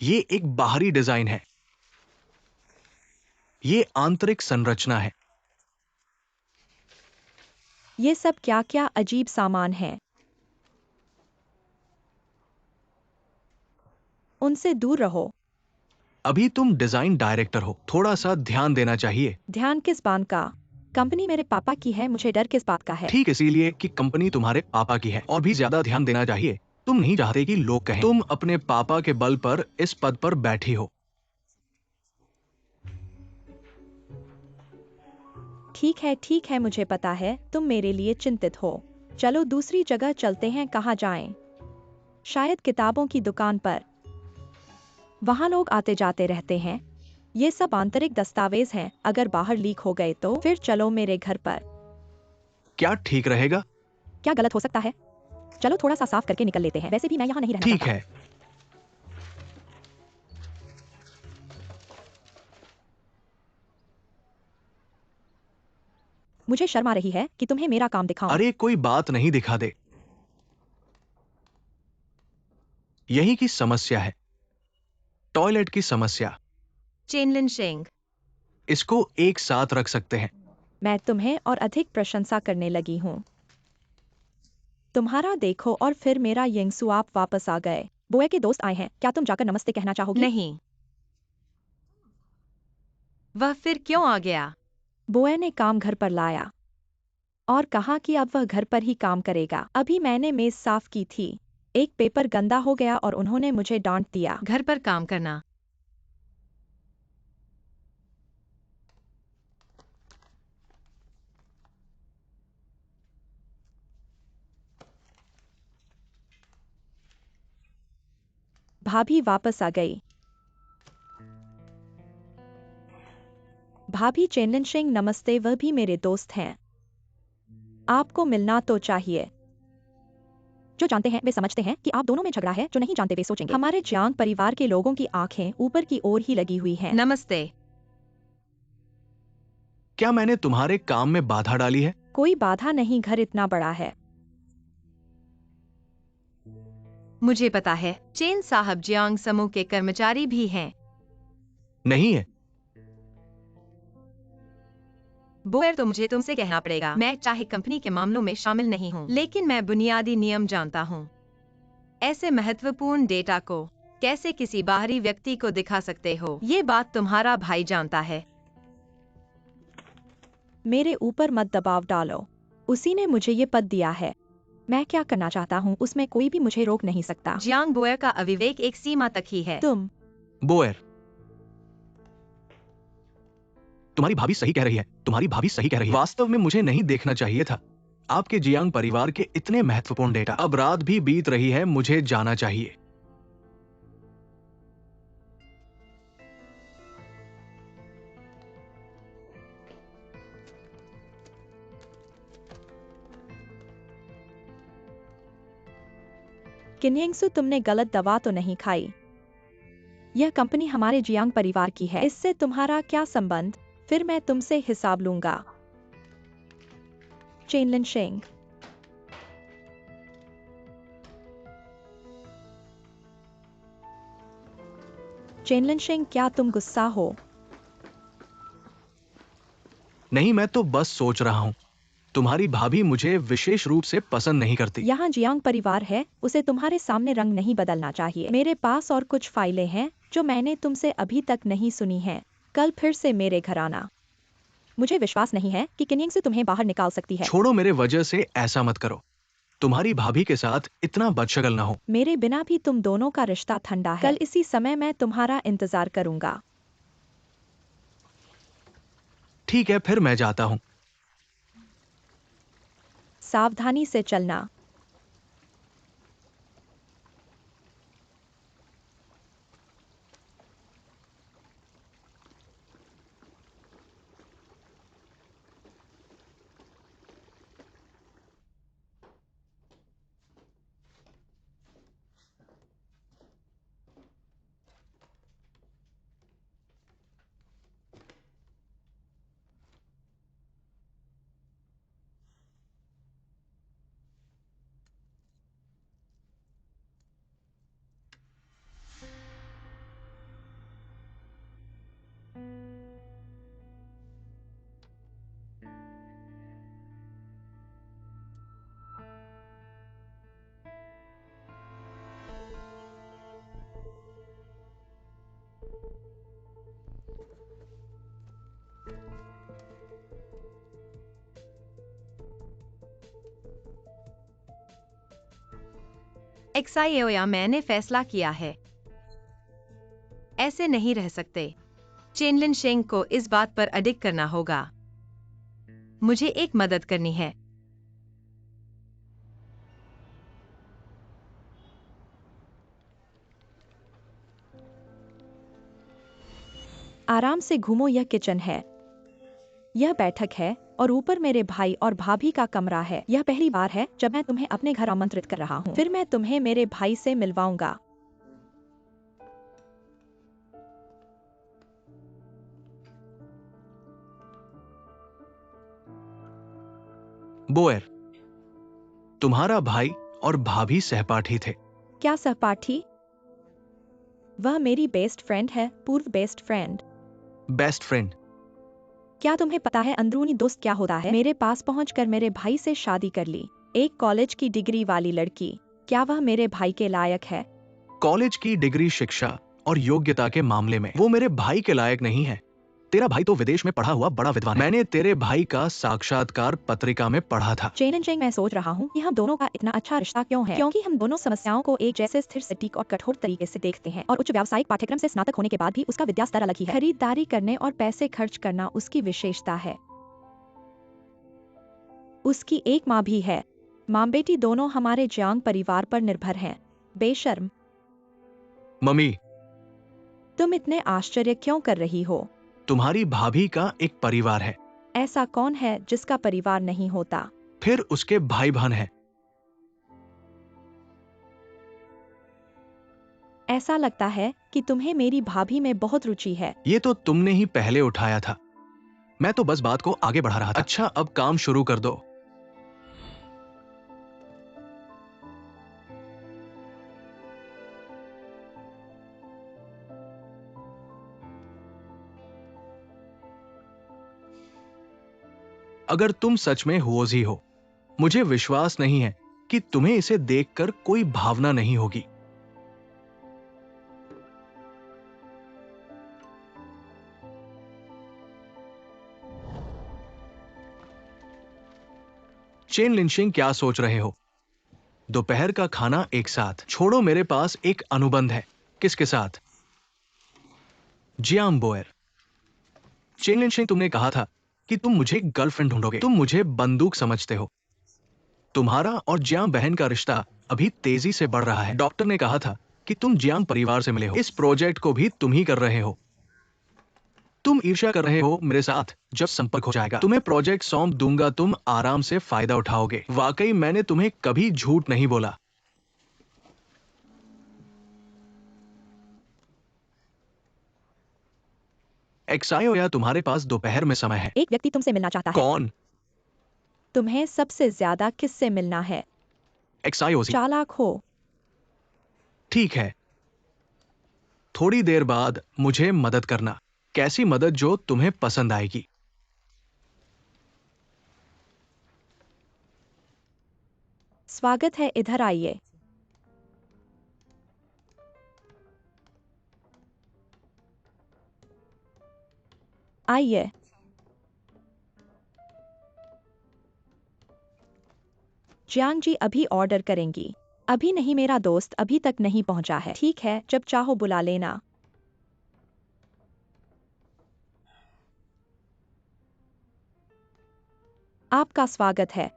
ये एक बाहरी डिजाइन है, ये आंतरिक संरचना है। ये सब क्या क्या अजीब सामान है। उनसे दूर रहो। अभी तुम डिजाइन डायरेक्टर हो, थोड़ा सा ध्यान देना चाहिए। ध्यान किस बात का? कंपनी मेरे पापा की है, मुझे डर किस बात का है? ठीक इसीलिए कि कंपनी तुम्हारे पापा की है, और भी ज्यादा ध्यान देना चाहिए। तुम नहीं चाहते कि लोग कहें तुम अपने पापा के बल पर इस पद पर बैठी हो। ठीक है, मुझे पता है तुम मेरे लिए चिंतित हो। चलो दूसरी जगह चलते हैं। कहाँ जाएं? शायद किताबों की दुकान पर। वहाँ लोग आते जाते रहते हैं। ये सब आंतरिक दस्तावेज हैं, अगर बाहर लीक हो गए तो फिर चलो मेरे घर पर। क्या ठीक रहेगा? क्या गलत हो सकता है? चलो थोड़ा सा साफ करके निकल लेते हैं, वैसे भी मैं यहाँ नहीं रहना ठीक चाहता। है। मुझे शर्म आ रही है कि तुम्हें मेरा काम दिखाऊं। अरे कोई बात नहीं, दिखा दे। यही की समस्या है, टॉयलेट की समस्या। चेनलिन शेंग। इसको एक साथ रख सकते हैं। मैं तुम्हें और अधिक प्रशंसा करने लगी हूँ। तुम्हारा देखो, और फिर मेरा यंगसु, आप वापस आ गए। बोए के दोस्त आए हैं, क्या तुम जाकर नमस्ते कहना चाहोगी? नहीं। वह फिर क्यों आ गया? बोए ने काम घर पर लाया और कहा कि अब वह घर पर ही काम करेगा। अभी मैंने मेज साफ की थी, एक पेपर गंदा हो गया और उन्होंने मुझे डांट दिया। घर पर काम करना। भाभी वापस आ गई। भाभी चेनलिन शेंग, नमस्ते। वह भी मेरे दोस्त हैं, आपको मिलना तो चाहिए। जो जानते हैं वे समझते हैं कि आप दोनों में झगड़ा है, जो नहीं जानते वे सोचेंगे। हमारे जियांग परिवार के लोगों की आंखें ऊपर की ओर ही लगी हुई हैं। नमस्ते। क्या मैंने तुम्हारे काम में बाधा डाली है? कोई बाधा नहीं, घर इतना बड़ा है। मुझे पता है, चेन साहब जियांग समूह के कर्मचारी भी हैं। नहीं है। बोयर, तो मुझे तुमसे कहना पड़ेगा। मैं चाहे कंपनी के मामलों में शामिल नहीं हूँ, लेकिन मैं बुनियादी नियम जानता हूँ। ऐसे महत्वपूर्ण डेटा को कैसे किसी बाहरी व्यक्ति को दिखा सकते हो, ये बात तुम्हारा भाई जानता है। मेरे ऊपर मत दबाव डालो, उसी ने मुझे ये पद दिया है। मैं क्या करना चाहता हूँ उसमें कोई भी मुझे रोक नहीं सकता। जियांग बोयर का अविवेक एक सीमा तक ही है। तुम बोयर, तुम्हारी भाभी सही कह रही है, तुम्हारी भाभी सही कह रही है। वास्तव में मुझे नहीं देखना चाहिए था आपके जियांग परिवार के इतने महत्वपूर्ण डेटा। अब रात भी बीत रही है, मुझे जाना चाहिए। किन्यंगसु, तुमने गलत दवा तो नहीं खाई? यह कंपनी हमारे जियांग परिवार की है, इससे तुम्हारा क्या संबंध? फिर मैं तुमसे हिसाब लूंगा। चेनलिन शेंग। चेनलिन शेंग, क्या तुम गुस्सा हो? नहीं, मैं तो बस सोच रहा हूँ, तुम्हारी भाभी मुझे विशेष रूप से पसंद नहीं करती। यहाँ जियांग परिवार है, उसे तुम्हारे सामने रंग नहीं बदलना चाहिए। मेरे पास और कुछ फाइलें हैं जो मैंने तुमसे अभी तक नहीं सुनी हैं। कल फिर से मेरे घर आना। मुझे विश्वास नहीं है कि किन्यंगसु तुम्हें बाहर निकाल सकती है। छोड़ो, मेरे वजह से ऐसा मत करो। तुम्हारी भाभी के साथ इतना बदशगल ना हो। मेरे बिना भी तुम दोनों का रिश्ता ठंडा है। कल इसी समय मैं तुम्हारा इंतजार करूंगा। ठीक है, फिर मैं जाता हूँ। सावधानी से चलना। एक्सायोया, मैंने फैसला किया है। ऐसे नहीं रह सकते। चेनलिन शेंग को इस बात पर अडिग करना होगा। मुझे एक मदद करनी है। आराम से घूमो, यह किचन है, यह बैठक है और ऊपर मेरे भाई और भाभी का कमरा है। यह पहली बार है जब मैं तुम्हें अपने घर आमंत्रित कर रहा हूँ। फिर मैं तुम्हें मेरे भाई से मिलवाऊंगा। बोएर, तुम्हारा भाई और भाभी सहपाठी थे। क्या सहपाठी? वह मेरी बेस्ट फ्रेंड है, पूर्व बेस्ट फ्रेंड। Best friend? क्या तुम्हें पता है अंदरूनी दोस्त क्या होता है? मेरे पास पहुंचकर मेरे भाई से शादी कर ली, एक कॉलेज की डिग्री वाली लड़की। क्या वह मेरे भाई के लायक है? कॉलेज की डिग्री, शिक्षा और योग्यता के मामले में वो मेरे भाई के लायक नहीं है। तेरा भाई तो विदेश में पढ़ा हुआ बड़ा विद्वान है। मैंने तेरे भाई का साक्षात्कार पत्रिका में पढ़ा था। चेनन चेंग, मैं सोच रहा हूँ कि हम दोनों का इतना अच्छा रिश्ता क्यों है? क्योंकि हम दोनों समस्याओं को एक जैसे स्थिर, सटीक और कठोर तरीके से देखते हैं। और उच्च व्यावसायिक पाठ्यक्रम से स्नातक होने के बाद भी उसका विद्या स्तर अलग ही है। खरीदारी करने और पैसे खर्च करना उसकी विशेषता है। उसकी एक माँ भी है। माँ बेटी दोनों हमारे जियांग परिवार पर निर्भर हैं। बेशर्म, मम्मी, तुम इतने आश्चर्य क्यों कर रही हो? तुम्हारी भाभी का एक परिवार है। ऐसा कौन है जिसका परिवार नहीं होता? फिर उसके भाई बहन है। ऐसा लगता है कि तुम्हें मेरी भाभी में बहुत रुचि है। ये तो तुमने ही पहले उठाया था। मैं तो बस बात को आगे बढ़ा रहा था। अच्छा, अब काम शुरू कर दो। अगर तुम सच में हुओजी हो, मुझे विश्वास नहीं है कि तुम्हें इसे देखकर कोई भावना नहीं होगी। चेन लिंचिंग, क्या सोच रहे हो? दोपहर का खाना एक साथ? छोड़ो, मेरे पास एक अनुबंध है। किसके साथ? जियांग बोएर। चेन लिंचिंग, तुमने कहा था कि तुम मुझे गर्लफ्रेंड ढूंढोगे। तुम मुझे बंदूक समझते हो। तुम्हारा और जियांग बहन का रिश्ता अभी तेजी से बढ़ रहा है। डॉक्टर ने कहा था कि तुम जियांग परिवार से मिले हो। इस प्रोजेक्ट को भी तुम ही कर रहे हो। तुम ईर्ष्या कर रहे हो मेरे साथ। जब संपर्क हो जाएगा, तुम्हें प्रोजेक्ट सौंप दूंगा, तुम आराम से फायदा उठाओगे। वाकई मैंने तुम्हें कभी झूठ नहीं बोला। एक्सायो, या तुम्हारे पास दोपहर में समय है? एक व्यक्ति तुमसे मिलना चाहता है। कौन? तुम्हें सबसे ज्यादा किससे मिलना है? एक्सायोजी। चालाक हो। ठीक है, थोड़ी देर बाद मुझे मदद करना। कैसी मदद? जो तुम्हें पसंद आएगी। स्वागत है, इधर आइए। आइए। जियांग जी अभी ऑर्डर करेंगी। अभी नहीं, मेरा दोस्त अभी तक नहीं पहुंचा है। ठीक है, जब चाहो बुला लेना। आपका स्वागत है।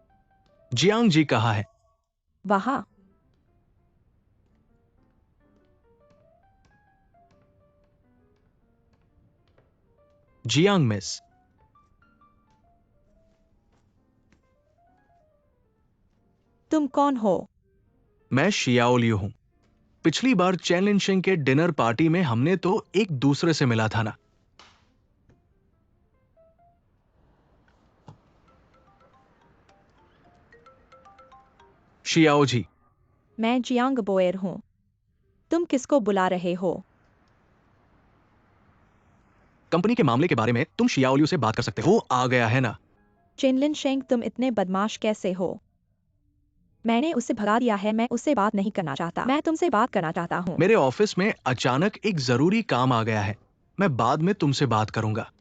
जियांग जी कहाँ है? वहाँ। Jiang miss. तुम कौन हो? मैं शियाओ लियू हूं। पिछली बार चेन लिनशिंग के डिनर पार्टी में हमने तो एक दूसरे से मिला था ना। शियाओ जी। मैं जियांग बोएर हूँ। तुम किसको बुला रहे हो? कंपनी के मामले के बारे में तुम शियाओ लियू से बात कर सकते हो। वो आ गया है ना। चेनलिन शेंग, तुम इतने बदमाश कैसे हो? मैंने उसे भगा दिया है। मैं उससे बात नहीं करना चाहता। मैं तुमसे बात करना चाहता हूँ। मेरे ऑफिस में अचानक एक जरूरी काम आ गया है। मैं बाद में तुमसे बात करूंगा।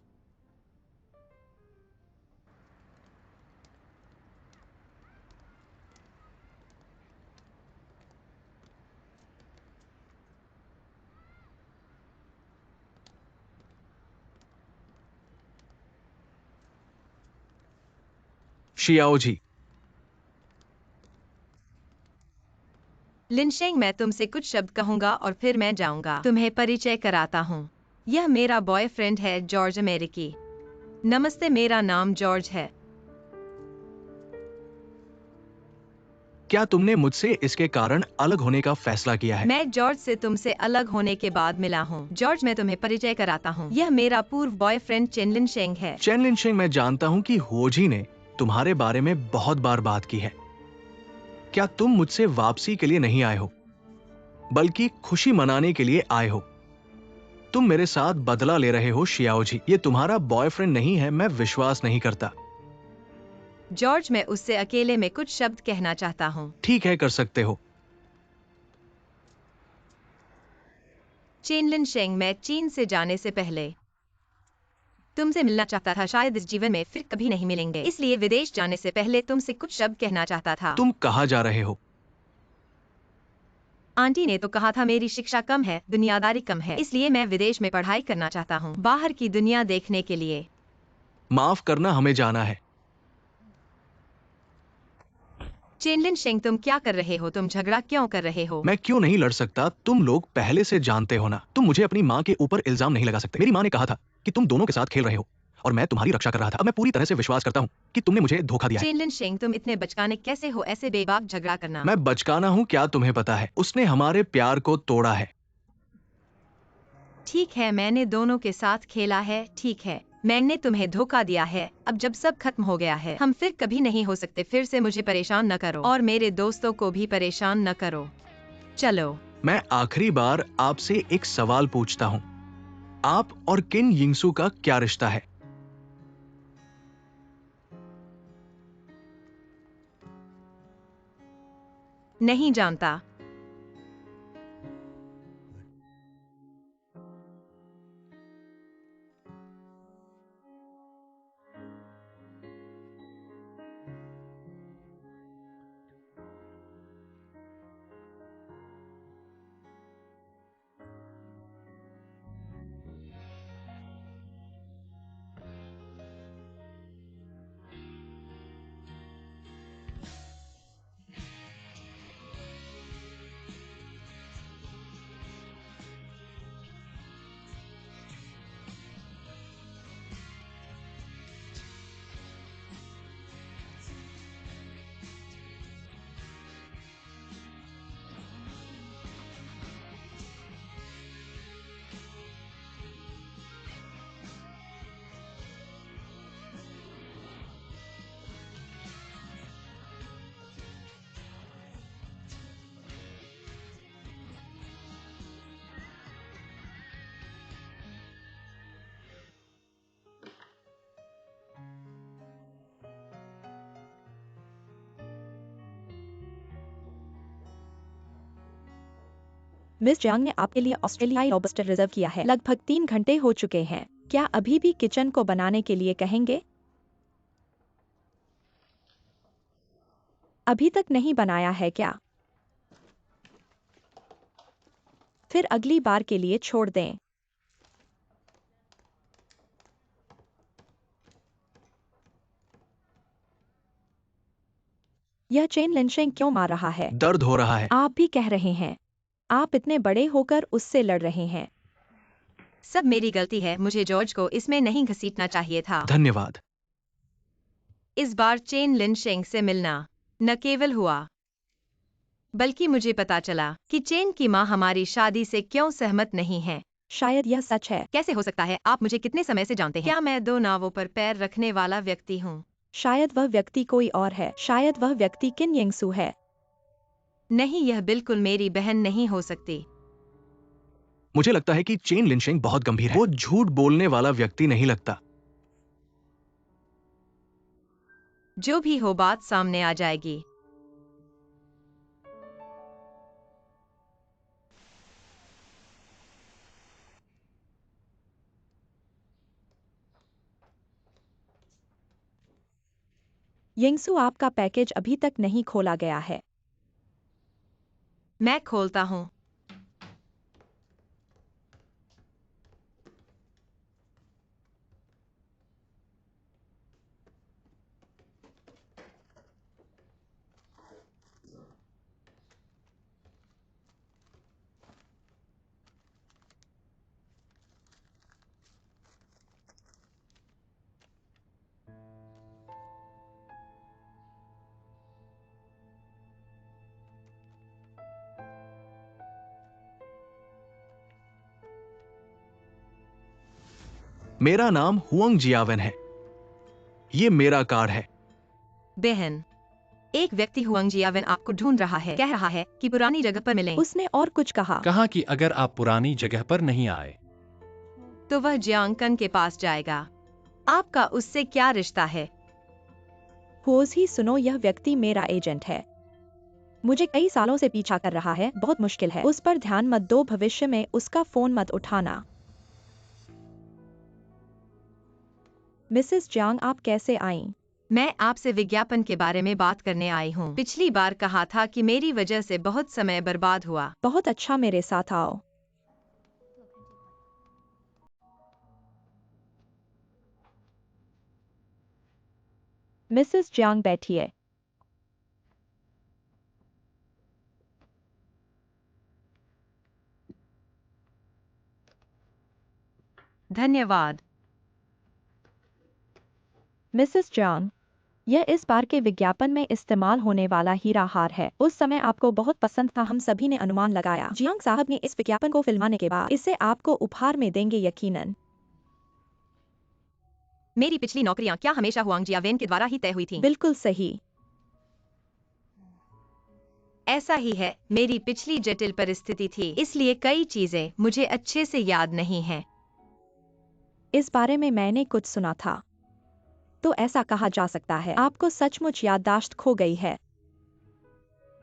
शियाओ जी। लिनशेंग, मैं तुमसे कुछ शब्द कहूंगा और फिर मैं जाऊंगा। तुम्हें परिचय कराता हूँ। यह मेरा बॉयफ्रेंड है, जॉर्ज अमेरिकी। नमस्ते, मेरा नाम जॉर्ज है। क्या तुमने मुझसे इसके कारण अलग होने का फैसला किया है? मैं जॉर्ज से तुमसे अलग होने के बाद मिला हूँ। जॉर्ज, मैं तुम्हें परिचय कराता हूँ। यह मेरा पूर्व बॉयफ्रेंड चेन लिनशेंग है। चेन लिनशेंग, मैं जानता हूँ कि होजी ने तुम्हारे बारे में बहुत बार बात की है। क्या तुम मुझसे वापसी के लिए नहीं आए हो, बल्कि खुशी मनाने के लिए आए हो? तुम मेरे साथ बदला ले रहे हो शियाओ जी। ये तुम्हारा बॉयफ्रेंड नहीं है, मैं विश्वास नहीं करता। जॉर्ज, मैं उससे अकेले में कुछ शब्द कहना चाहता हूँ। ठीक है, कर सकते हो। चेन लिनशेंग, मैं चीन से जाने से पहले तुमसे मिलना चाहता था। शायद इस जीवन में फिर कभी नहीं मिलेंगे, इसलिए विदेश जाने से पहले तुमसे कुछ शब्द कहना चाहता था। तुम कहाँ जा रहे हो? आंटी ने तो कहा था मेरी शिक्षा कम है, दुनियादारी कम है, इसलिए मैं विदेश में पढ़ाई करना चाहता हूँ, बाहर की दुनिया देखने के लिए। माफ करना, हमें जाना है। चेन लिनशेंग, तुम क्या कर रहे हो? तुम झगड़ा क्यों कर रहे हो? मैं क्यों नहीं लड़ सकता? तुम लोग पहले से जानते हो ना। तुम मुझे अपनी माँ के ऊपर इल्जाम नहीं लगा सकते। मेरी माँ ने कहा था कि तुम दोनों के साथ खेल रहे हो और मैं तुम्हारी रक्षा कर रहा था। अब मैं पूरी तरह से विश्वास करता हूँ कि तुमने मुझे धोखा दिया है। चेन लिनशेंग, तुम इतने बचकाने कैसे हो? ऐसे बेबाक झगड़ा करना। मैं बचकाना हूँ क्या तुम्हें पता है? उसने हमारे प्यार को तोड़ा है। ठीक है, मैंने दोनों के साथ खेला है, ठीक है, मैंने तुम्हें धोखा दिया है। अब जब सब खत्म हो गया है, हम फिर कभी नहीं हो सकते। फिर से मुझे परेशान न करो और मेरे दोस्तों को भी परेशान न करो। चलो। मैं आखिरी बार आपसे एक सवाल पूछता हूँ, आप और किन यिंगसू का क्या रिश्ता है? नहीं जानता। मिस जांग ने आपके लिए ऑस्ट्रेलियाई लॉबस्टर रिजर्व किया है। लगभग 3 घंटे हो चुके हैं। क्या अभी भी किचन को बनाने के लिए कहेंगे? अभी तक नहीं बनाया है क्या? फिर अगली बार के लिए छोड़ दें। यह चेन लिनशेंग क्यों मार रहा है? दर्द हो रहा है। आप भी कह रहे हैं। आप इतने बड़े होकर उससे लड़ रहे हैं। सब मेरी गलती है, मुझे जॉर्ज को इसमें नहीं घसीटना चाहिए था। धन्यवाद। इस बार चेन लिनशेंग से मिलना न केवल हुआ, बल्कि मुझे पता चला कि चेन की माँ हमारी शादी से क्यों सहमत नहीं है। शायद यह सच है। कैसे हो सकता है? आप मुझे कितने समय से जानते हैं? क्या मैं दो नावों पर पैर रखने वाला व्यक्ति हूँ? शायद वह व्यक्ति कोई और है। शायद वह व्यक्ति किन यिंगसू है। नहीं, यह बिल्कुल मेरी बहन नहीं हो सकती। मुझे लगता है कि चेन लिनशेंग बहुत गंभीर है। वो झूठ बोलने वाला व्यक्ति नहीं लगता। जो भी हो, बात सामने आ जाएगी। यिंगसू, आपका पैकेज अभी तक नहीं खोला गया है। मैं खोलता हूँ। मेरा नाम हुआंग जियावेन है। ये मेरा कार्ड है। बहन, एक व्यक्ति हुआंग जियावेन आपको ढूंढ रहा है, कह रहा है कि पुरानी जगह पर मिलें। उसने और कुछ कहा। कहा कि अगर आप पुरानी जगह पर नहीं आए तो वह जियांगकन के पास जाएगा। आपका उससे क्या रिश्ता है? होज ही सुनो, यह व्यक्ति मेरा एजेंट है। मुझे कई सालों से पीछा कर रहा है, बहुत मुश्किल है। उस पर ध्यान मत दो, भविष्य में उसका फोन मत उठाना। मिसेस जियांग, आप कैसे आईं? मैं आपसे विज्ञापन के बारे में बात करने आई हूँ। पिछली बार कहा था कि मेरी वजह से बहुत समय बर्बाद हुआ। बहुत अच्छा, मेरे साथ आओ। मिसेस जियांग, बैठिए। धन्यवाद। मिसेस जियांग, यह इस बार के विज्ञापन में इस्तेमाल होने वाला हीरा हार है। उस समय आपको बहुत पसंद था, हम सभी ने अनुमान लगाया। जियांग साहब ने इस विज्ञापन को फिल्माने के बाद इसे आपको उपहार में देंगे, यकीनन। मेरी पिछली नौकरियां क्या हमेशा हुआंग जियावेन के द्वारा ही तय हुई थीं? बिल्कुल सही। ऐसा ही है, मेरी पिछली जटिल परिस्थिति थी, इसलिए कई चीजें मुझे अच्छे से याद नहीं हैं। इस बारे में मैंने कुछ सुना था। तो ऐसा कहा जा सकता है आपको सचमुच याददाश्त खो गई है।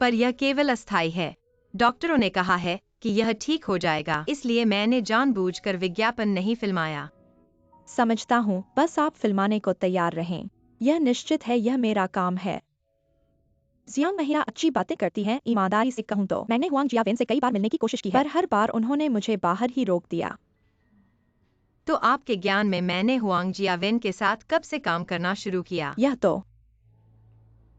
पर यह केवल अस्थायी है। डॉक्टरों ने कहा है कि यह ठीक हो जाएगा, इसलिए मैंने जानबूझकर विज्ञापन नहीं फिल्माया। समझता हूँ, बस आप फिल्माने को तैयार रहें। यह निश्चित है, यह मेरा काम है। जियांग महिला अच्छी बातें करती हैं, ईमानदारी से कहूँ तो मैंने हुआंग जियावेन से कई बार मिलने की कोशिश की है, पर हर बार उन्होंने मुझे बाहर ही रोक दिया। तो आपके ज्ञान में मैंने हुआंग जियावेन के साथ कब से काम करना शुरू किया? यह तो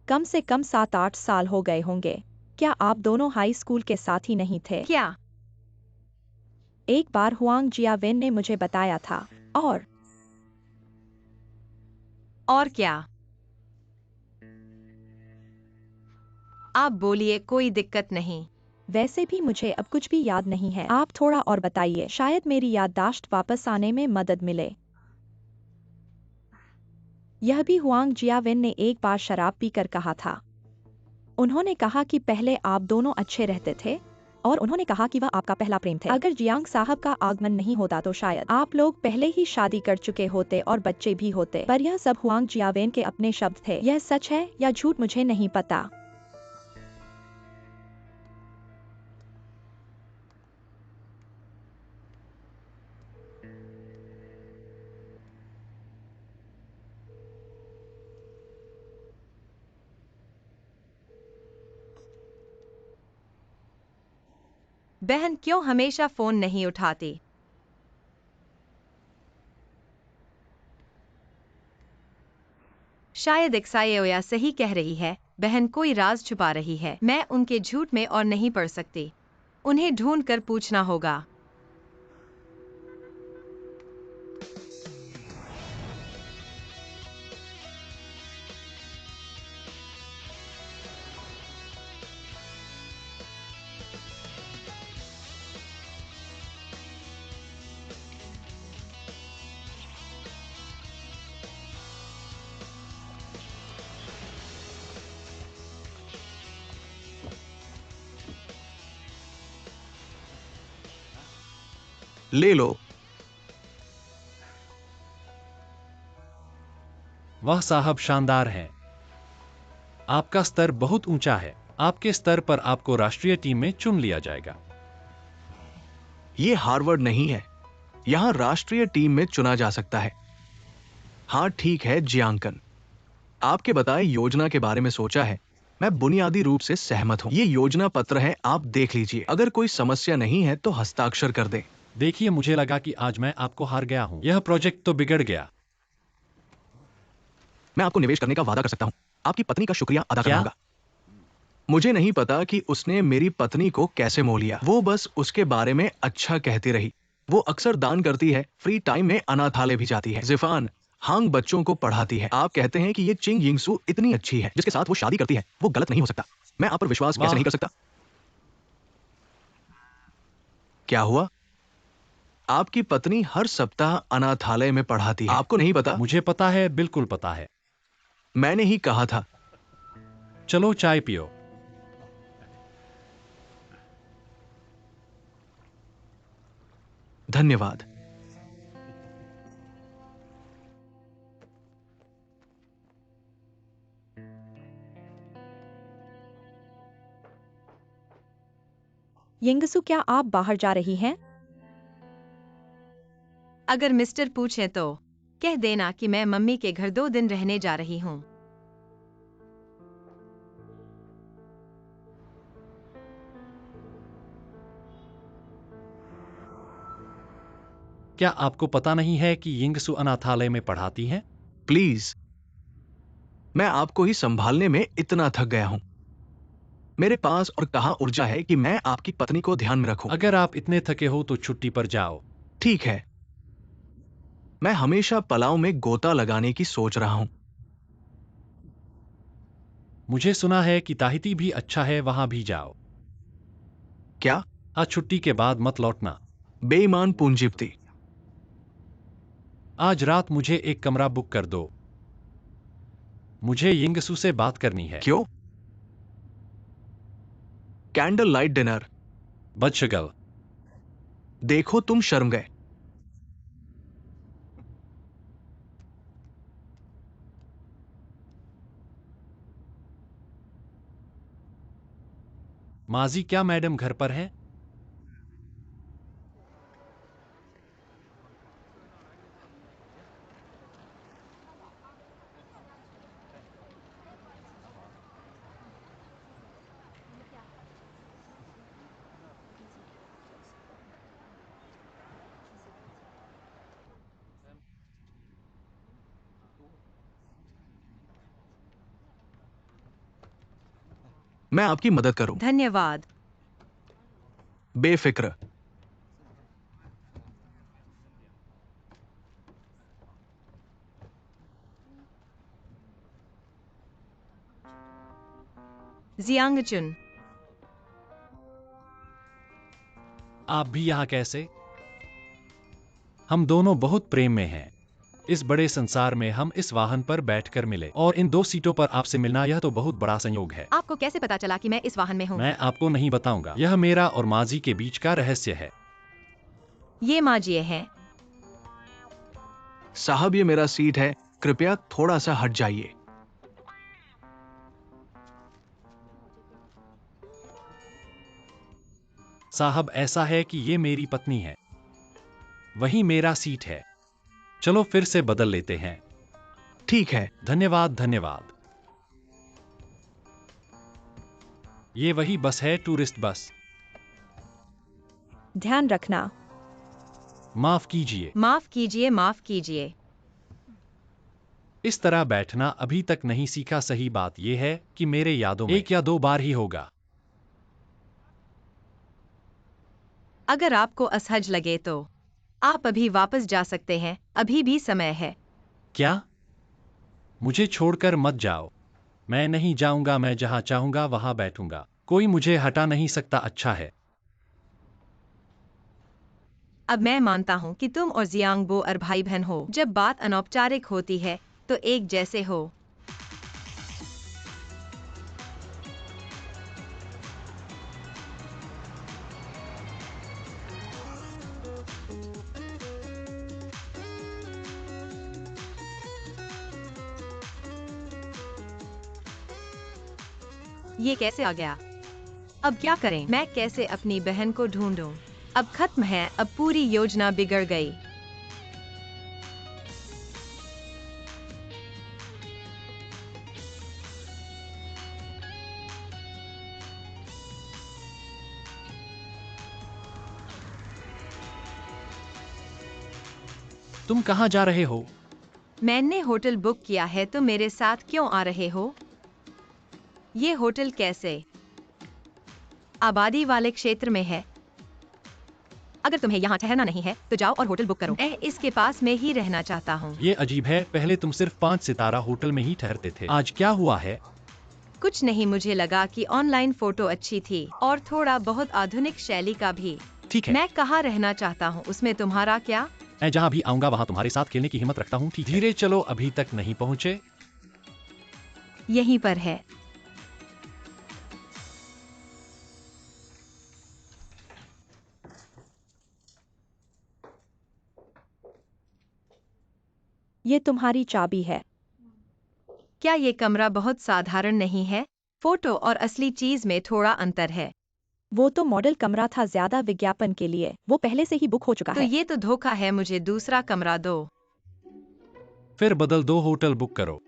कम से कम 7-8 साल हो गए होंगे। क्या आप दोनों हाई स्कूल के साथ ही नहीं थे? क्या? एक बार हुआंग जियावेन ने मुझे बताया था। और क्या? आप बोलिए, कोई दिक्कत नहीं। वैसे भी मुझे अब कुछ भी याद नहीं है। आप थोड़ा और बताइए, शायद मेरी याददाश्त वापस आने में मदद मिले। यह भी हुआंग जियावेन ने एक बार शराब पीकर कहा था। उन्होंने कहा कि पहले आप दोनों अच्छे रहते थे और उन्होंने कहा कि वह आपका पहला प्रेम थे। अगर जियांग साहब का आगमन नहीं होता तो शायद आप लोग पहले ही शादी कर चुके होते और बच्चे भी होते। पर यह सब हुआंग जियावेन के अपने शब्द थे। यह सच है या झूठ मुझे नहीं पता। बहन क्यों हमेशा फोन नहीं उठाती? शायद एक्सायोया सही कह रही है, बहन कोई राज छुपा रही है। मैं उनके झूठ में और नहीं पड़ सकती। उन्हें ढूंढ कर पूछना होगा। ले लो। वह साहब शानदार हैं। आपका स्तर बहुत ऊंचा है। आपके स्तर पर आपको राष्ट्रीय टीम में चुन लिया जाएगा। ये हार्वर्ड नहीं है। यहां राष्ट्रीय टीम में चुना जा सकता है। हाँ ठीक है जियांगकन, आपके बताए योजना के बारे में सोचा है। मैं बुनियादी रूप से सहमत हूँ। ये योजना पत्र है, आप देख लीजिए। अगर कोई समस्या नहीं है तो हस्ताक्षर कर दें। देखिए, मुझे लगा कि आज मैं आपको हार गया हूं। यह प्रोजेक्ट तो बिगड़ गया। मैं आपको निवेश करने का वादा कर सकता हूँ। आपकी पत्नी का शुक्रिया अदा करना क्या? होगा। मुझे नहीं पता कि उसने मेरी पत्नी को कैसे मोह लिया। वो बस उसके बारे में अच्छा कहती रही। वो अक्सर दान करती है, फ्री टाइम में अनाथालय भी जाती है, जिफान हांग बच्चों को पढ़ाती है। आप कहते हैं कि ये चिंग यिंगसू इतनी अच्छी है, जिसके साथ वो शादी करती है, वो गलत नहीं हो सकता। मैं आप पर विश्वास कैसे वाह। नहीं कर सकता? क्या हुआ? आपकी पत्नी हर सप्ताह अनाथालय में पढ़ाती है। आपको नहीं पता? मुझे पता है, बिल्कुल पता है। मैंने ही कहा था। चलो चाय पियो। धन्यवाद। यिंगसू, क्या आप बाहर जा रही हैं? अगर मिस्टर पूछे तो कह देना कि मैं मम्मी के घर 2 दिन रहने जा रही हूँ। क्या आपको पता नहीं है कि यिंगसू अनाथालय में पढ़ाती हैं? प्लीज, मैं आपको ही संभालने में इतना थक गया हूं। मेरे पास और कहाँ ऊर्जा है कि मैं आपकी पत्नी को ध्यान में रखूं। अगर आप इतने थके हो तो छुट्टी पर जाओ। ठीक है, मैं हमेशा पलाव में गोता लगाने की सोच रहा हूं। मुझे सुना है कि ताहिती भी अच्छा है, वहां भी जाओ। क्या? आज छुट्टी के बाद मत लौटना। बेईमान पूंजीपति। आज रात मुझे एक कमरा बुक कर दो। मुझे यिंगसू से बात करनी है। क्यों? Candle light dinner. बदशगल। देखो, तुम शर्म गए। माजी, क्या मैडम घर पर है? मैं आपकी मदद करूं। धन्यवाद। बेफिक्र। जियांगचुन, आप भी यहाँ कैसे? हम दोनों बहुत प्रेम में हैं। इस बड़े संसार में हम इस वाहन पर बैठकर मिले और इन 2 सीटों पर आपसे मिलना, यह तो बहुत बड़ा संयोग है। आपको कैसे पता चला कि मैं इस वाहन में हूँ? मैं आपको नहीं बताऊंगा। यह मेरा और माजी के बीच का रहस्य है। ये माजिए हैं। साहब, ये मेरा सीट है, कृपया थोड़ा सा हट जाइए। साहब, ऐसा है कि ये मेरी पत्नी है। वही मेरा सीट है। चलो फिर से बदल लेते हैं। ठीक है। धन्यवाद, धन्यवाद। ये वही बस है, टूरिस्ट बस। ध्यान रखना। माफ कीजिए। माफ कीजिए, माफ कीजिए। इस तरह बैठना अभी तक नहीं सीखा। सही बात यह है कि मेरे यादों में 1 या 2 बार ही होगा। अगर आपको असहज लगे तो आप अभी वापस जा सकते हैं, अभी भी समय है। क्या? मुझे छोड़कर मत जाओ। मैं नहीं जाऊंगा, मैं जहां चाहूंगा वहां बैठूंगा। कोई मुझे हटा नहीं सकता। अच्छा है। अब मैं मानता हूँ कि तुम और जियांगबो और भाई बहन हो। जब बात अनौपचारिक होती है तो एक जैसे हो। ये कैसे आ गया? अब क्या करें? मैं कैसे अपनी बहन को ढूंढूं? अब खत्म है, अब पूरी योजना बिगड़ गई। तुम कहां जा रहे हो? मैंने होटल बुक किया है, तो मेरे साथ क्यों आ रहे हो? ये होटल कैसे आबादी वाले क्षेत्र में है? अगर तुम्हें यहाँ ठहरना नहीं है तो जाओ और होटल बुक करो। मैं इसके पास में ही रहना चाहता हूँ। ये अजीब है, पहले तुम सिर्फ 5 सितारा होटल में ही ठहरते थे। आज क्या हुआ है? कुछ नहीं, मुझे लगा कि ऑनलाइन फोटो अच्छी थी और थोड़ा बहुत आधुनिक शैली का भी। ठीक है, मैं कहाँ रहना चाहता हूँ उसमें तुम्हारा क्या? मैं जहाँ भी आऊंगा वहाँ तुम्हारे साथ खेलने की हिम्मत रखता हूँ। ठीक है। धीरे चलो, अभी तक नहीं पहुँचे। यहीं पर है। ये तुम्हारी चाबी है। क्या ये कमरा बहुत साधारण नहीं है? फोटो और असली चीज में थोड़ा अंतर है। वो तो मॉडल कमरा था, ज्यादा विज्ञापन के लिए। वो पहले से ही बुक हो चुका तो है। ये तो धोखा है, मुझे दूसरा कमरा दो। फिर बदल दो, होटल बुक करो।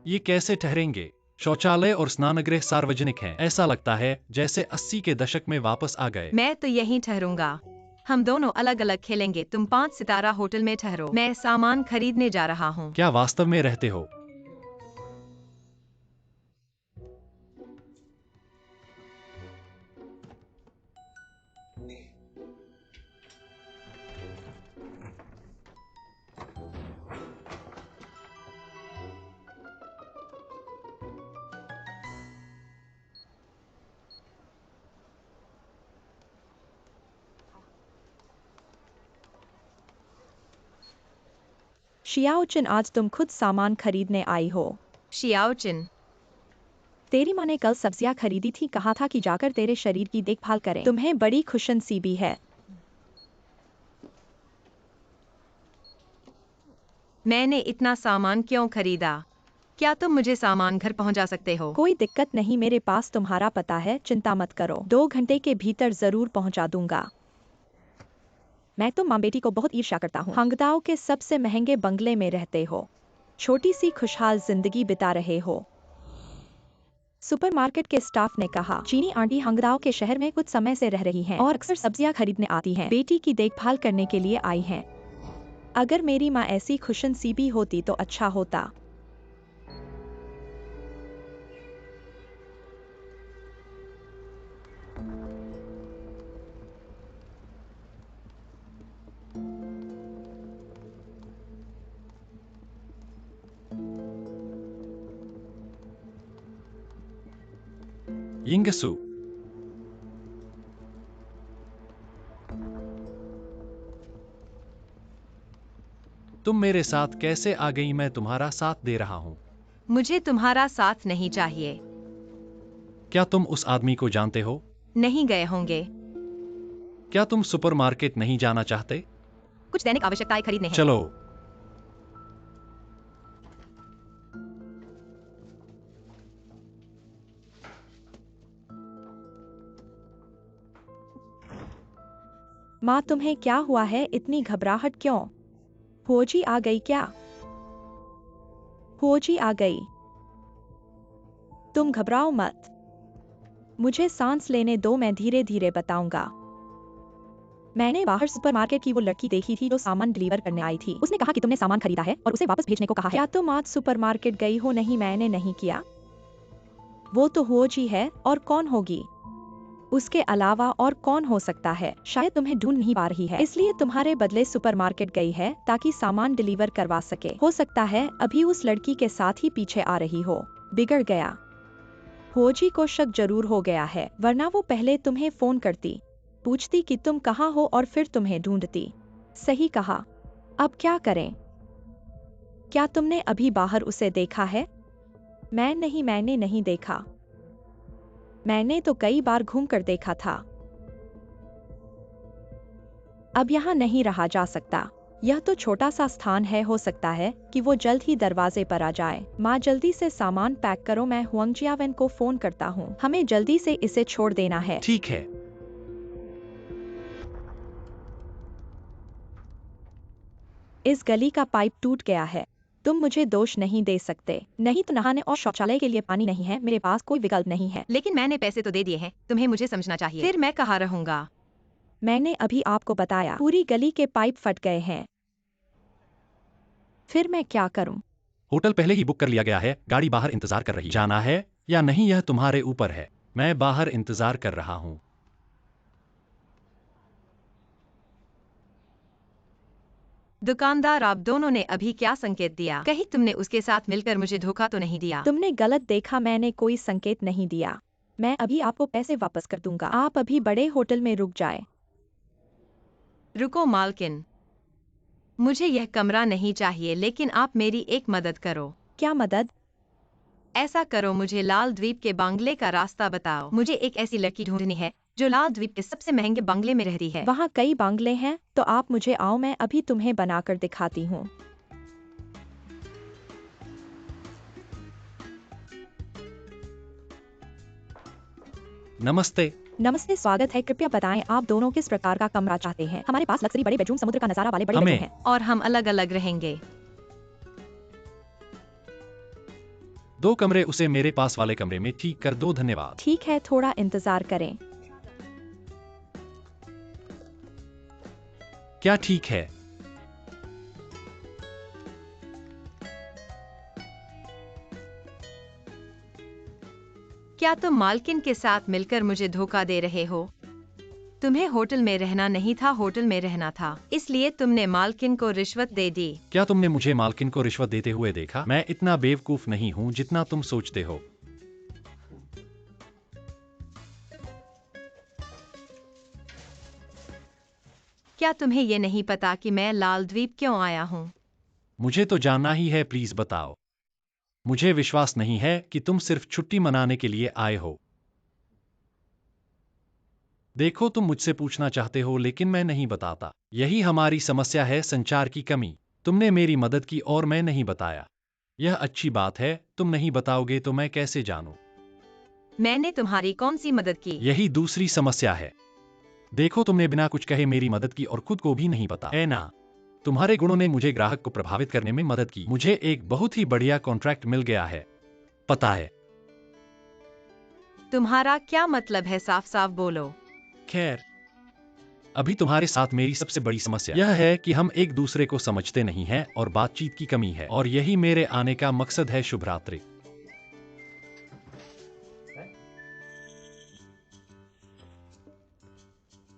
ये कैसे ठहरेंगे? शौचालय और स्नानगृह सार्वजनिक हैं। ऐसा लगता है जैसे 80 के दशक में वापस आ गए। मैं तो यहीं ठहरूंगा। हम दोनों अलग अलग खेलेंगे। तुम 5 सितारा होटल में ठहरो। मैं सामान खरीदने जा रहा हूँ। क्या वास्तव में रहते हो? शियाओचिन, आज तुम खुद सामान खरीदने आई हो। शियाओचिन, तेरी माँ ने कल सब्जियां खरीदी थी, कहा था कि जाकर तेरे शरीर की देखभाल करें। तुम्हें बड़ी खुशनसीबी है। मैंने इतना सामान क्यों खरीदा? क्या तुम मुझे सामान घर पहुंचा सकते हो? कोई दिक्कत नहीं, मेरे पास तुम्हारा पता है, चिंता मत करो। 2 घंटे के भीतर जरूर पहुंचा दूंगा। मैं तो माँ बेटी को बहुत ईर्ष्या करता हूँ। हंगदाओ के सबसे महंगे बंगले में रहते हो, छोटी सी खुशहाल जिंदगी बिता रहे हो। सुपरमार्केट के स्टाफ ने कहा, चीनी आंटी हंगदाओ के शहर में कुछ समय से रह रही हैं और अक्सर सब्जियां खरीदने आती हैं। बेटी की देखभाल करने के लिए आई हैं। अगर मेरी माँ ऐसी खुशनसीबी होती तो अच्छा होता। यिंगसू, तुम मेरे साथ कैसे आ गई? मैं तुम्हारा साथ दे रहा हूँ। मुझे तुम्हारा साथ नहीं चाहिए। क्या तुम उस आदमी को जानते हो? नहीं गए होंगे। क्या तुम सुपरमार्केट नहीं जाना चाहते? कुछ दैनिक आवश्यकताएं खरीदने हैं। चलो। माँ, तुम्हें क्या हुआ है? इतनी घबराहट क्यों? फौजी आ गई क्या? फौजी आ गई। तुम घबराओ मत, मुझे सांस लेने दो, मैं धीरे धीरे बताऊंगा। मैंने बाहर सुपरमार्केट की वो लड़की देखी थी जो सामान डिलीवर करने आई थी। उसने कहा कि तुमने सामान खरीदा है और उसे वापस भेजने को कहा है। क्या तुम आज सुपरमार्केट गई हो? नहीं, मैंने नहीं किया। वो तो फौजी है, और कौन होगी उसके अलावा? और कौन हो सकता है? शायद तुम्हें ढूंढ नहीं पा रही है, इसलिए तुम्हारे बदले सुपरमार्केट गई है ताकि सामान डिलीवर करवा सके। हो सकता है अभी उस लड़की के साथ ही पीछे आ रही हो। बिगड़ गया। फौजी को शक जरूर हो गया है, वरना वो पहले तुम्हें फोन करती, पूछती कि तुम कहाँ हो और फिर तुम्हें ढूंढती। सही कहा। अब क्या करें? क्या तुमने अभी बाहर उसे देखा है? मैंने नहीं देखा। मैंने तो कई बार घूमकर देखा था। अब यहाँ नहीं रहा जा सकता। यह तो छोटा सा स्थान है, हो सकता है कि वो जल्द ही दरवाजे पर आ जाए। माँ, जल्दी से सामान पैक करो, मैं हुआंगजियावेन को फोन करता हूँ। हमें जल्दी से इसे छोड़ देना है। ठीक है। इस गली का पाइप टूट गया है। तुम मुझे दोष नहीं दे सकते। नहीं तो नहाने और शौचालय के लिए पानी नहीं है, मेरे पास कोई विकल्प नहीं है। लेकिन मैंने पैसे तो दे दिए हैं, तुम्हें मुझे समझना चाहिए। फिर मैं कहाँ रहूंगा? मैंने अभी आपको बताया, पूरी गली के पाइप फट गए हैं। फिर मैं क्या करूं? होटल पहले ही बुक कर लिया गया है, गाड़ी बाहर इंतजार कर रही है। जाना है या नहीं यह तुम्हारे ऊपर है। मैं बाहर इंतजार कर रहा हूँ। दुकानदार, आप दोनों ने अभी क्या संकेत दिया? कहीं तुमने उसके साथ मिलकर मुझे धोखा तो नहीं दिया? तुमने गलत देखा, मैंने कोई संकेत नहीं दिया। मैं अभी आपको पैसे वापस कर दूंगा। आप अभी बड़े होटल में रुक जाए। रुको मालकिन, मुझे यह कमरा नहीं चाहिए, लेकिन आप मेरी एक मदद करो। क्या मदद? ऐसा करो, मुझे लाल द्वीप के बांग्ले का रास्ता बताओ। मुझे एक ऐसी लड़की ढूंढनी है जो लाल द्वीप के सबसे महंगे बांग्ले में रहती है। वहाँ कई बांग्ले हैं, तो आप मुझे आओ, मैं अभी तुम्हें बनाकर दिखाती हूँ। नमस्ते। नमस्ते, स्वागत है। कृपया बताएं आप दोनों किस प्रकार का कमरा चाहते हैं। हमारे पास लग्जरी बड़े बेडरूम, समुद्र का नजारा वाले बड़े हमें बेडरूम हैं। और हम अलग अलग रहेंगे। 2 कमरे, उसे मेरे पास वाले कमरे में ठीक कर दो, धन्यवाद। ठीक है, थोड़ा इंतजार करें। क्या ठीक है? क्या तुम मालकिन के साथ मिलकर मुझे धोखा दे रहे हो? तुम्हें होटल में रहना नहीं था, होटल में रहना था, इसलिए तुमने मालकिन को रिश्वत दे दी। क्या तुमने मुझे मालकिन को रिश्वत देते हुए देखा? मैं इतना बेवकूफ नहीं हूँ जितना तुम सोचते हो। क्या तुम्हें ये नहीं पता कि मैं लाल द्वीप क्यों आया हूँ? मुझे तो जानना ही है, प्लीज बताओ। मुझे विश्वास नहीं है कि तुम सिर्फ छुट्टी मनाने के लिए आए हो। देखो, तुम मुझसे पूछना चाहते हो लेकिन मैं नहीं बताता। यही हमारी समस्या है, संचार की कमी। तुमने मेरी मदद की और मैं नहीं बताया। यह अच्छी बात है, तुम नहीं बताओगे तो मैं कैसे जानूं? मैंने तुम्हारी कौन सी मदद की? यही दूसरी समस्या है। देखो, तुमने बिना कुछ कहे मेरी मदद की और खुद को भी नहीं पता, है ना? तुम्हारे गुणों ने मुझे ग्राहक को प्रभावित करने में मदद की। मुझे एक बहुत ही बढ़िया कॉन्ट्रैक्ट मिल गया है, पता है। तुम्हारा क्या मतलब है? साफ साफ बोलो। खैर, अभी तुम्हारे साथ मेरी सबसे बड़ी समस्या यह है कि हम एक दूसरे को समझते नहीं हैं और बातचीत की कमी है, और यही मेरे आने का मकसद है। शुभ रात्रि।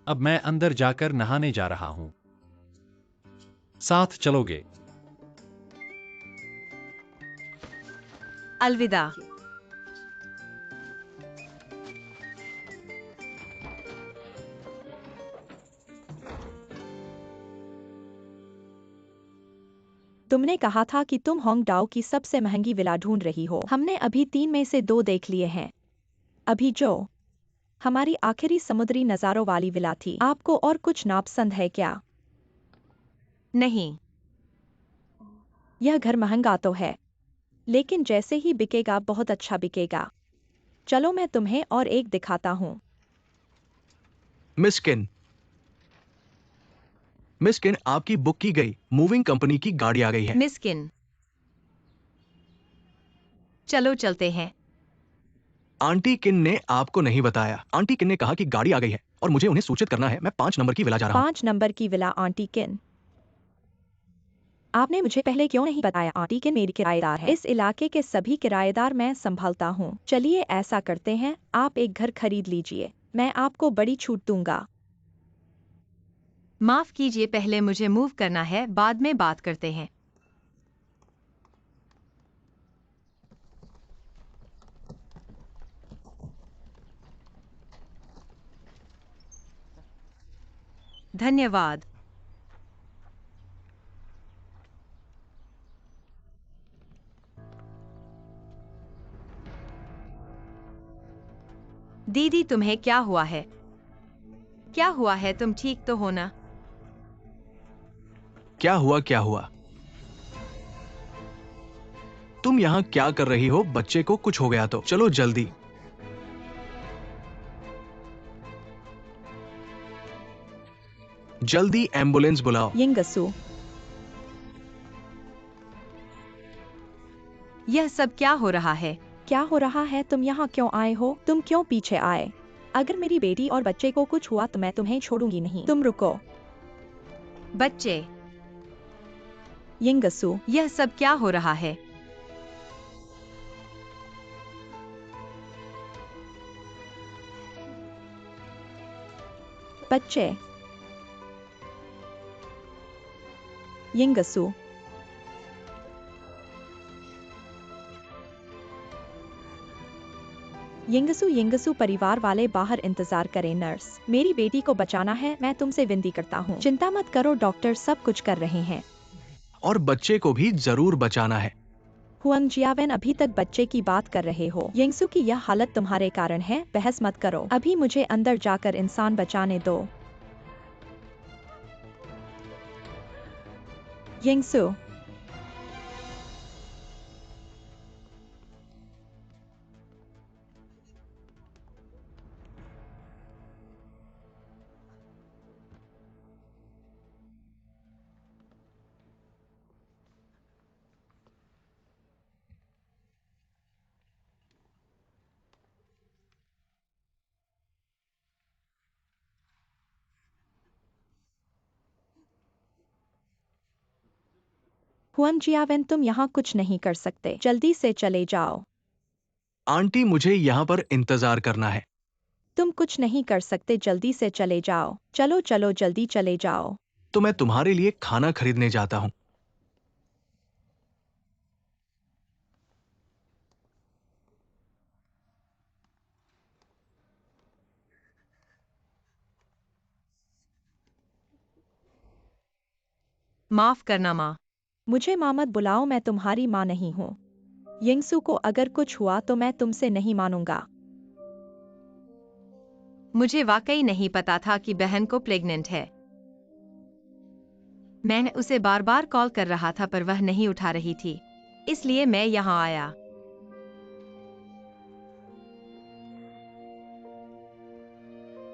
अब मैं अंदर जाकर नहाने जा रहा हूं। साथ चलोगे? अलविदा। तुमने कहा था कि तुम होंगडाओ की सबसे महंगी विला ढूंढ रही हो। हमने अभी 3 में से 2 देख लिए हैं। अभी जो हमारी आखिरी समुद्री नज़ारों वाली विला थी। आपको और कुछ नापसंद है क्या? नहीं। यह घर महंगा तो है, लेकिन जैसे ही बिकेगा बहुत अच्छा बिकेगा। चलो मैं तुम्हें और एक दिखाता हूँ। मिस किन, मिस किन, आपकी बुक की गई मूविंग कंपनी की गाड़ी आ गई है। मिस्किन, चलो चलते हैं। आंटी किन ने आपको नहीं बताया। आंटी किन ने कहा कि गाड़ी आ गई है और मुझे उन्हें सूचित करना है। मैं 5 नंबर की विला जा रहा हूँ। 5 नंबर की विला आंटी किन। आपने मुझे पहले क्यों नहीं बताया? आंटी किन मेरी किराएदार है। इस इलाके के सभी किराएदार मैं संभालता हूँ। चलिए ऐसा करते हैं, आप एक घर खरीद लीजिए, मैं आपको बड़ी छूट दूंगा। माफ कीजिए, पहले मुझे मूव करना है, बाद में बात करते हैं। धन्यवाद। दीदी, तुम्हें क्या हुआ है? क्या हुआ है? तुम ठीक तो हो ना? क्या हुआ? क्या हुआ? तुम यहाँ क्या कर रही हो? बच्चे को कुछ हो गया तो चलो जल्दी। जल्दी एम्बुलेंस बुलाओ। यिंगसू, यह सब क्या हो रहा है? क्या हो रहा है? तुम यहाँ क्यों आए हो? तुम क्यों पीछे आए? अगर मेरी बेटी और बच्चे को कुछ हुआ तो मैं तुम्हें छोड़ूंगी नहीं। तुम रुको। बच्चे, यिंगसू, यह सब क्या हो रहा है? बच्चे, यिंगसू, यिंगसू परिवार वाले बाहर इंतजार करें। नर्स, मेरी बेटी को बचाना है, मैं तुमसे विनती करता हूँ। चिंता मत करो डॉक्टर, सब कुछ कर रहे हैं। और बच्चे को भी जरूर बचाना है। हुआंग जियावेन, अभी तक बच्चे की बात कर रहे हो। यिंगसू की यह हालत तुम्हारे कारण है, बहस मत करो। अभी मुझे अंदर जाकर इंसान बचाने दो। यिंगसू, हुआंग जियावेन, तुम यहाँ कुछ नहीं कर सकते, जल्दी से चले जाओ। आंटी, मुझे यहाँ पर इंतजार करना है। तुम कुछ नहीं कर सकते, जल्दी से चले जाओ। चलो चलो, जल्दी चले जाओ। तो मैं तुम्हारे लिए खाना खरीदने जाता हूँ। माफ करना माँ। मुझे माँ मत बुलाओ, मैं तुम्हारी माँ नहीं हूँ। यिंगसू को अगर कुछ हुआ तो मैं तुमसे नहीं मानूंगा। मुझे वाकई नहीं पता था कि बहन को प्रेग्नेंट है। मैंने उसे बार बार कॉल कर रहा था पर वह नहीं उठा रही थी, इसलिए मैं यहाँ आया।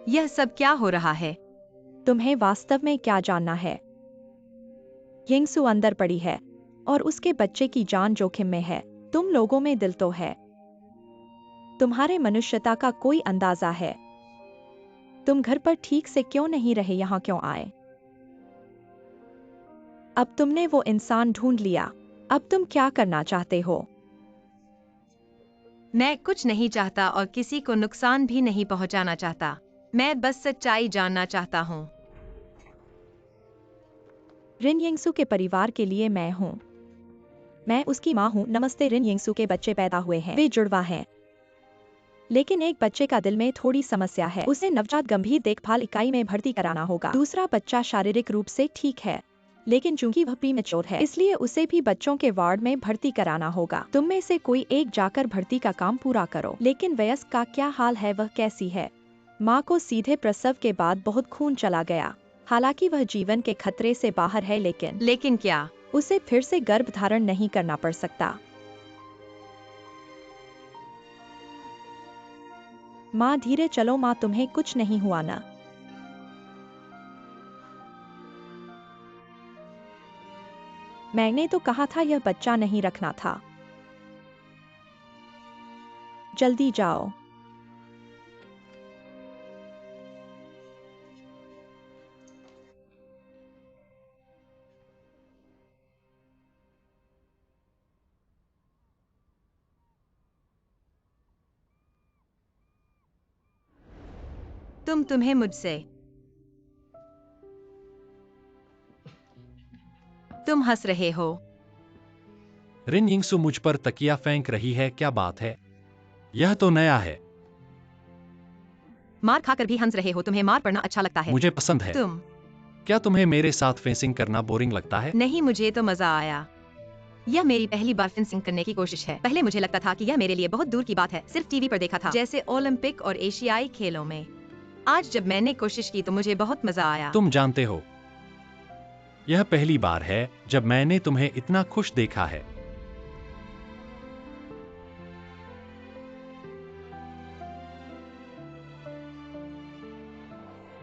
यह सब क्या हो रहा है? तुम्हें वास्तव में क्या जानना है? यिंगसू अंदर पड़ी है और उसके बच्चे की जान जोखिम में है। तुम लोगों में दिल तो है, तुम्हारे मनुष्यता का कोई अंदाजा है। तुम घर पर ठीक से क्यों नहीं रहे, यहाँ क्यों आए? अब तुमने वो इंसान ढूंढ लिया, अब तुम क्या करना चाहते हो? मैं कुछ नहीं चाहता और किसी को नुकसान भी नहीं पहुंचाना चाहता। मैं बस सच्चाई जानना चाहता हूँ। रिन यिंगसू के परिवार के लिए मैं हूँ। मैं उसकी माँ हूँ। नमस्ते। रिन यिंगसू के बच्चे पैदा हुए हैं, वे जुड़वा हैं। लेकिन एक बच्चे का दिल में थोड़ी समस्या है, उसे नवजात गंभीर देखभाल इकाई में भर्ती कराना होगा। दूसरा बच्चा शारीरिक रूप से ठीक है, लेकिन चूंकि वह प्रीमेच्योर है, इसलिए उसे भी बच्चों के वार्ड में भर्ती कराना होगा। तुम में से कोई एक जाकर भर्ती का काम पूरा करो। लेकिन वयस्क का क्या हाल है, वह कैसी है? माँ को सीधे प्रसव के बाद बहुत खून चला गया। हालांकि वह जीवन के खतरे से बाहर है, लेकिन क्या उसे फिर से गर्भ धारण नहीं करना पड़ सकता। माँ धीरे चलो, माँ तुम्हें कुछ नहीं हुआ ना? मैंने तो कहा था यह बच्चा नहीं रखना था। जल्दी जाओ। तुम्हें मुझसे तुम हंस रहे हो। रिन यिंगसू मुझ पर तकिया फेंक रही है, क्या बात है? यह तो नया है। मार खाकर भी हंस रहे हो, तुम्हें मार पड़ना अच्छा लगता है। मुझे पसंद है। तुम क्या तुम्हें मेरे साथ फेंसिंग करना बोरिंग लगता है? नहीं, मुझे तो मजा आया। यह मेरी पहली बार फेंसिंग करने की कोशिश है। पहले मुझे लगता था कि यह मेरे लिए बहुत दूर की बात है, सिर्फ टीवी पर देखा था, जैसे ओलंपिक और एशियाई खेलों में। आज जब मैंने कोशिश की तो मुझे बहुत मजा आया। तुम जानते हो, यह पहली बार है जब मैंने तुम्हें इतना खुश देखा है।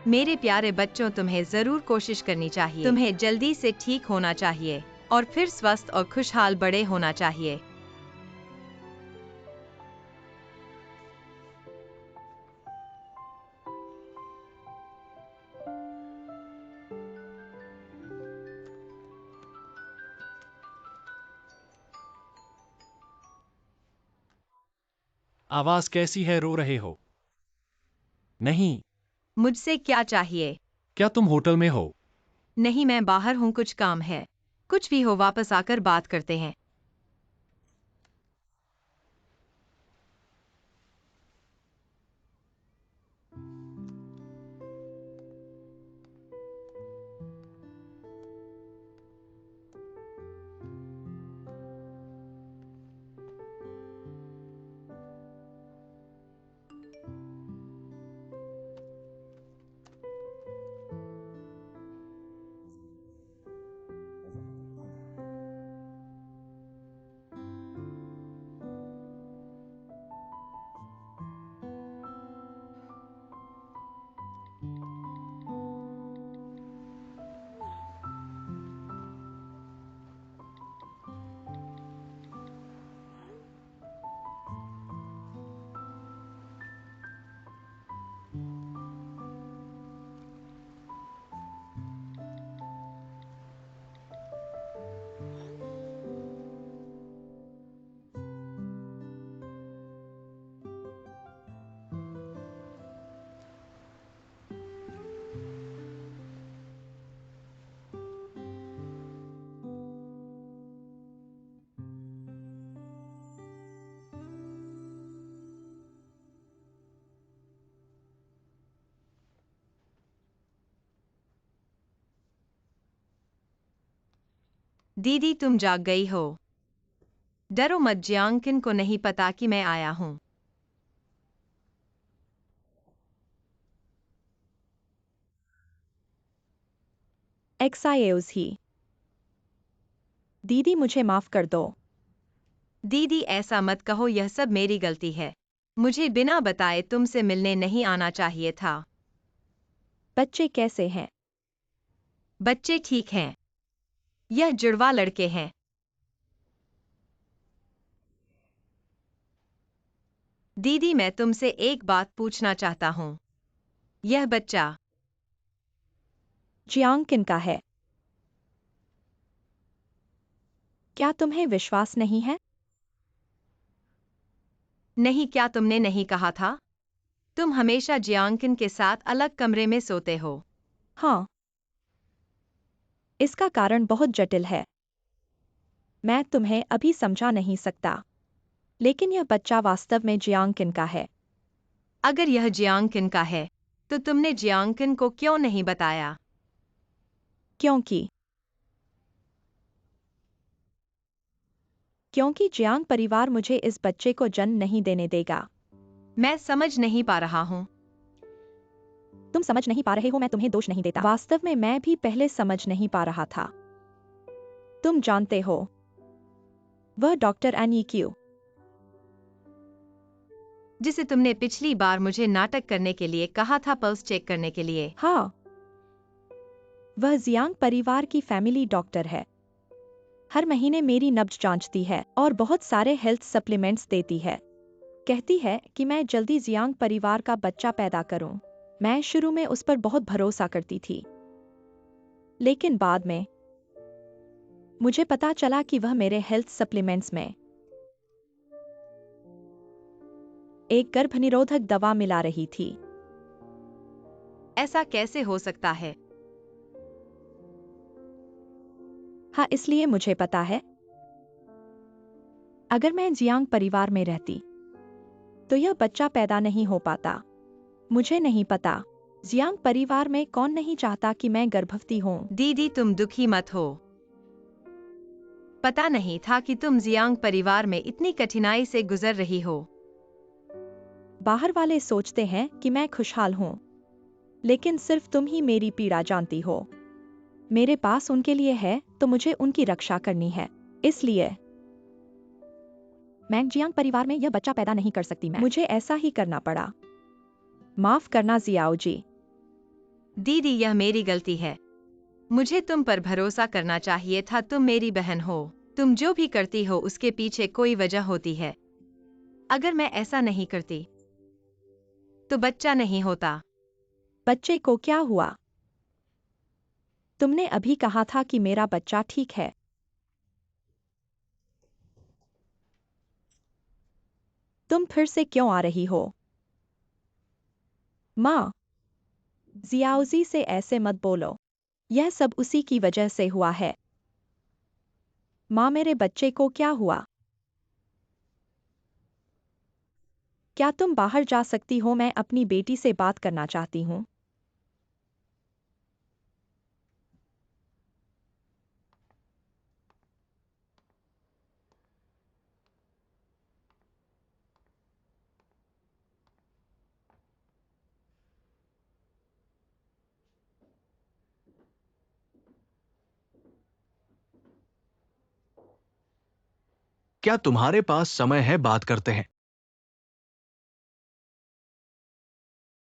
मेरे प्यारे बच्चों, तुम्हें जरूर कोशिश करनी चाहिए। तुम्हें जल्दी से ठीक होना चाहिए और फिर स्वस्थ और खुशहाल बड़े होना चाहिए। आवाज कैसी है, रो रहे हो? नहीं। मुझसे क्या चाहिए? क्या तुम होटल में हो? नहीं, मैं बाहर हूँ, कुछ काम है। कुछ भी हो, वापस आकर बात करते हैं। दीदी तुम जाग गई हो। डरो मत, जियांकिन को नहीं पता कि मैं आया हूँ। एक्साइज ही। दीदी मुझे माफ कर दो। दीदी ऐसा मत कहो, यह सब मेरी गलती है। मुझे बिना बताए तुमसे मिलने नहीं आना चाहिए था। बच्चे कैसे हैं? बच्चे ठीक हैं। यह जुड़वा लड़के हैं। दीदी मैं तुमसे एक बात पूछना चाहता हूँ। यह बच्चा जियांकिन का है। क्या तुम्हें विश्वास नहीं है? नहीं, क्या तुमने नहीं कहा था? तुम हमेशा जियांकिन के साथ अलग कमरे में सोते हो। हाँ। इसका कारण बहुत जटिल है। मैं तुम्हें अभी समझा नहीं सकता। लेकिन यह बच्चा वास्तव में जियांकिन का है। अगर यह जियांकिन का है, तो तुमने जियांकिन को क्यों नहीं बताया? क्योंकि क्योंकि जियांग परिवार मुझे इस बच्चे को जन्म नहीं देने देगा। मैं समझ नहीं पा रहा हूँ। तुम समझ नहीं पा रहे हो, मैं तुम्हें दोष नहीं देता। वास्तव में मैं भी पहले समझ नहीं पा रहा था। तुम जानते हो, वह डॉक्टर एनी क्यू, जिसे तुमने पिछली बार मुझे नाटक करने के लिए कहा था, पल्स चेक करने के लिए। हाँ, वह जियांग परिवार की फैमिली डॉक्टर है। हर महीने मेरी नब्ज जांचती है और बहुत सारे हेल्थ सप्लीमेंट्स देती है। कहती है कि मैं जल्दी जियांग परिवार का बच्चा पैदा करूं। मैं शुरू में उस पर बहुत भरोसा करती थी, लेकिन बाद में मुझे पता चला कि वह मेरे हेल्थ सप्लीमेंट्स में एक गर्भनिरोधक दवा मिला रही थी। ऐसा कैसे हो सकता है? हाँ, इसलिए मुझे पता है, अगर मैं जियांग परिवार में रहती तो यह बच्चा पैदा नहीं हो पाता। मुझे नहीं पता जियांग परिवार में कौन नहीं चाहता कि मैं गर्भवती हूँ। दीदी तुम दुखी मत हो। पता नहीं था कि तुम जियांग परिवार में इतनी कठिनाई से गुजर रही हो। बाहर वाले सोचते हैं कि मैं खुशहाल हूँ, लेकिन सिर्फ तुम ही मेरी पीड़ा जानती हो। मेरे पास उनके लिए है तो मुझे उनकी रक्षा करनी है। इसलिए मैं जियांग परिवार में यह बच्चा पैदा नहीं कर सकती। मुझे ऐसा ही करना पड़ा। माफ करना जियाओ जी। दीदी यह मेरी गलती है। मुझे तुम पर भरोसा करना चाहिए था। तुम मेरी बहन हो। तुम जो भी करती हो उसके पीछे कोई वजह होती है। अगर मैं ऐसा नहीं करती तो बच्चा नहीं होता। बच्चे को क्या हुआ? तुमने अभी कहा था कि मेरा बच्चा ठीक है। तुम फिर से क्यों आ रही हो? माँ, जियाओजी से ऐसे मत बोलो। यह सब उसी की वजह से हुआ है। माँ, मेरे बच्चे को क्या हुआ? क्या तुम बाहर जा सकती हो? मैं अपनी बेटी से बात करना चाहती हूँ। क्या तुम्हारे पास समय है? बात करते हैं।